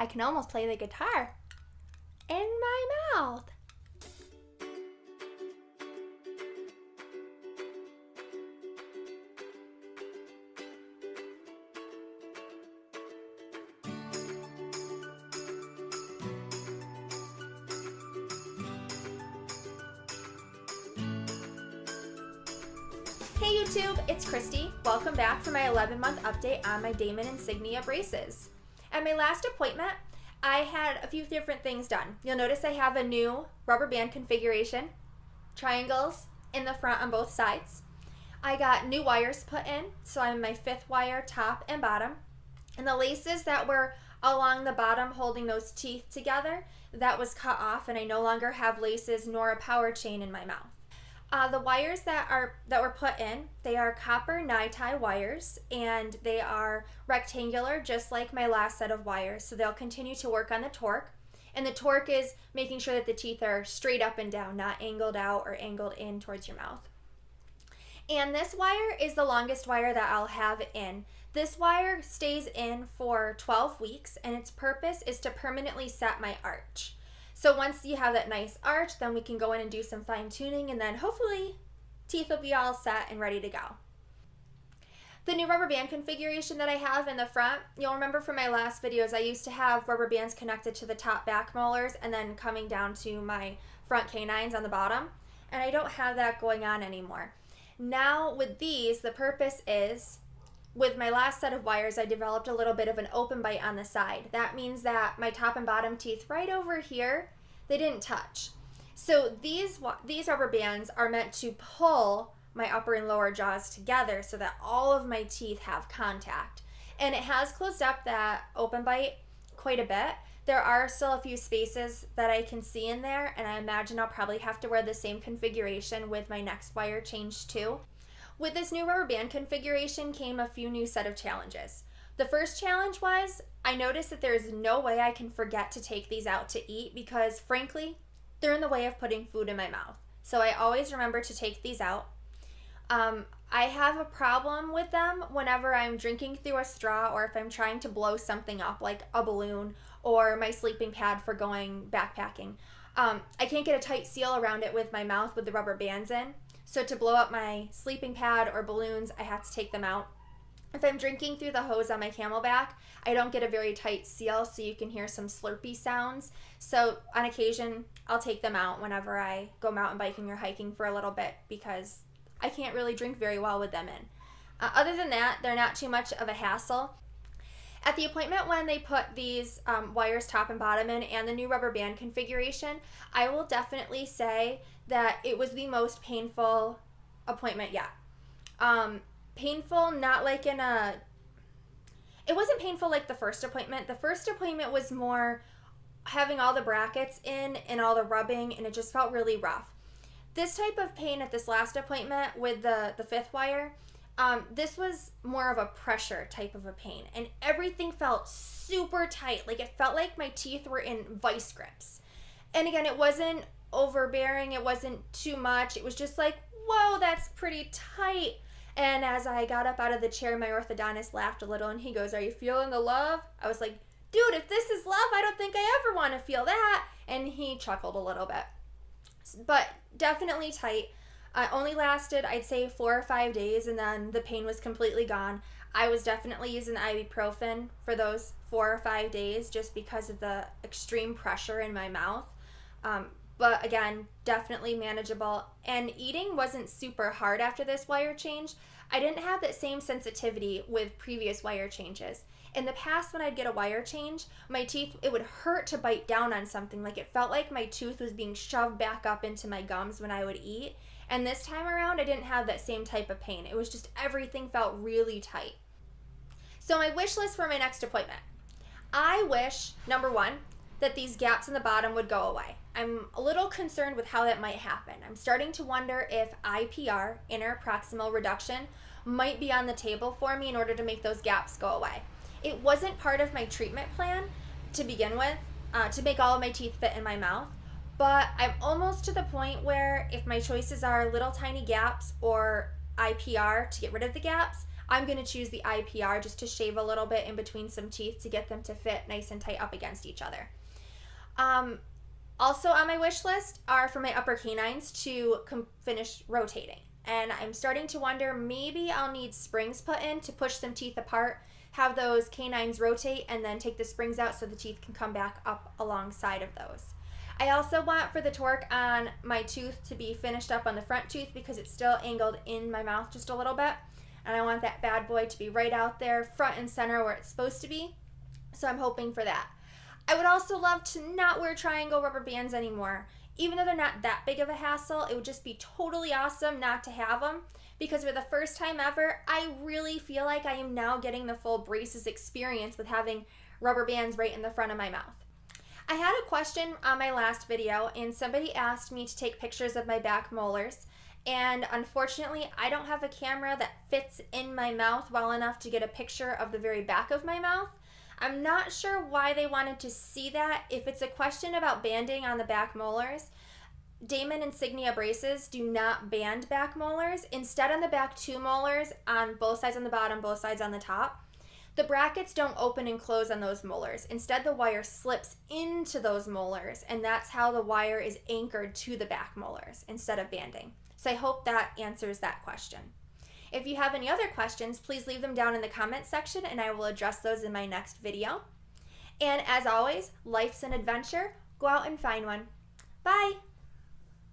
I can almost play the guitar in my mouth. Hey YouTube, it's Christy. Welcome back for my 11-month update on my Damon Insignia braces. At my last appointment, I had a few different things done. You'll notice I have a new rubber band configuration, triangles in the front on both sides. I got new wires put in, so I'm my 5th wire top and bottom. And the laces that were along the bottom holding those teeth together, that was cut off, and I no longer have laces nor a power chain in my mouth. The wires that were put in, they are copper Niti wires, and they are rectangular, just like my last set of wires. So they'll continue to work on the torque, and the torque is making sure that the teeth are straight up and down, not angled out or angled in towards your mouth. And this wire is the longest wire that I'll have in. This wire stays in for 12 weeks, and its purpose is to permanently set my arch. So once you have that nice arch, then we can go in and do some fine tuning, and then hopefully teeth will be all set and ready to go. The new rubber band configuration that I have in the front, you'll remember from my last videos, I used to have rubber bands connected to the top back molars and then coming down to my front canines on the bottom, and I don't have that going on anymore. Now with these, the purpose is, with my last set of wires, I developed a little bit of an open bite on the side. That means that my top and bottom teeth right over here, they didn't touch. So these rubber bands are meant to pull my upper and lower jaws together so that all of my teeth have contact. And it has closed up that open bite quite a bit. There are still a few spaces that I can see in there, and I imagine I'll probably have to wear the same configuration with my next wire change too. With this new rubber band configuration came a few new set of challenges. The first challenge was, I noticed that there is no way I can forget to take these out to eat because, frankly, they're in the way of putting food in my mouth. So I always remember to take these out. I have a problem with them whenever I'm drinking through a straw or if I'm trying to blow something up like a balloon or my sleeping pad for going backpacking. I can't get a tight seal around it with my mouth with the rubber bands in. So to blow up my sleeping pad or balloons, I have to take them out. If I'm drinking through the hose on my Camelback, I don't get a very tight seal, so you can hear some slurpy sounds. So on occasion, I'll take them out whenever I go mountain biking or hiking for a little bit because I can't really drink very well with them in. Other than that, they're not too much of a hassle. At the appointment when they put these wires top and bottom in and the new rubber band configuration, I will definitely say that it was the most painful appointment yet. Painful, not like it wasn't painful like the first appointment. The first appointment was more having all the brackets in and all the rubbing, and it just felt really rough. This type of pain at this last appointment with the 5th wire, this was more of a pressure type of a pain, and everything felt super tight. Like it felt like my teeth were in vice grips. And again, it wasn't overbearing, it wasn't too much. It was just like, whoa, that's pretty tight. And as I got up out of the chair, my orthodontist laughed a little and he goes, "Are you feeling the love?" I was like, "Dude, if this is love, I don't think I ever want to feel that." And he chuckled a little bit. But definitely tight. Only lasted, I'd say, 4 or 5 days, and then the pain was completely gone. I was definitely using ibuprofen for those 4 or 5 days just because of the extreme pressure in my mouth. But again, definitely manageable. And eating wasn't super hard after this wire change. I didn't have that same sensitivity with previous wire changes. In the past, when I'd get a wire change, my teeth, it would hurt to bite down on something. Like it felt like my tooth was being shoved back up into my gums when I would eat. And this time around, I didn't have that same type of pain. It was just everything felt really tight. So my wish list for my next appointment. I wish, number one, that these gaps in the bottom would go away. I'm a little concerned with how that might happen. I'm starting to wonder if IPR, interproximal reduction, might be on the table for me in order to make those gaps go away. It wasn't part of my treatment plan to begin with, to make all of my teeth fit in my mouth, but I'm almost to the point where if my choices are little tiny gaps or IPR to get rid of the gaps, I'm going to choose the IPR just to shave a little bit in between some teeth to get them to fit nice and tight up against each other. Also on my wish list are for my upper canines to finish rotating. And I'm starting to wonder, maybe I'll need springs put in to push some teeth apart, have those canines rotate, and then take the springs out so the teeth can come back up alongside of those. I also want for the torque on my tooth to be finished up on the front tooth because it's still angled in my mouth just a little bit. And I want that bad boy to be right out there, front and center where it's supposed to be. So I'm hoping for that. I would also love to not wear triangle rubber bands anymore. Even though they're not that big of a hassle, it would just be totally awesome not to have them, because for the first time ever, I really feel like I am now getting the full braces experience with having rubber bands right in the front of my mouth. I had a question on my last video, and somebody asked me to take pictures of my back molars, and unfortunately, I don't have a camera that fits in my mouth well enough to get a picture of the very back of my mouth. I'm not sure why they wanted to see that. If it's a question about banding on the back molars, Damon Insignia Braces do not band back molars. Instead, on the back 2 molars, on both sides on the bottom, both sides on the top, the brackets don't open and close on those molars. Instead, the wire slips into those molars, and that's how the wire is anchored to the back molars instead of banding. So I hope that answers that question. If you have any other questions, please leave them down in the comments section and I will address those in my next video. And as always, life's an adventure. Go out and find one. Bye!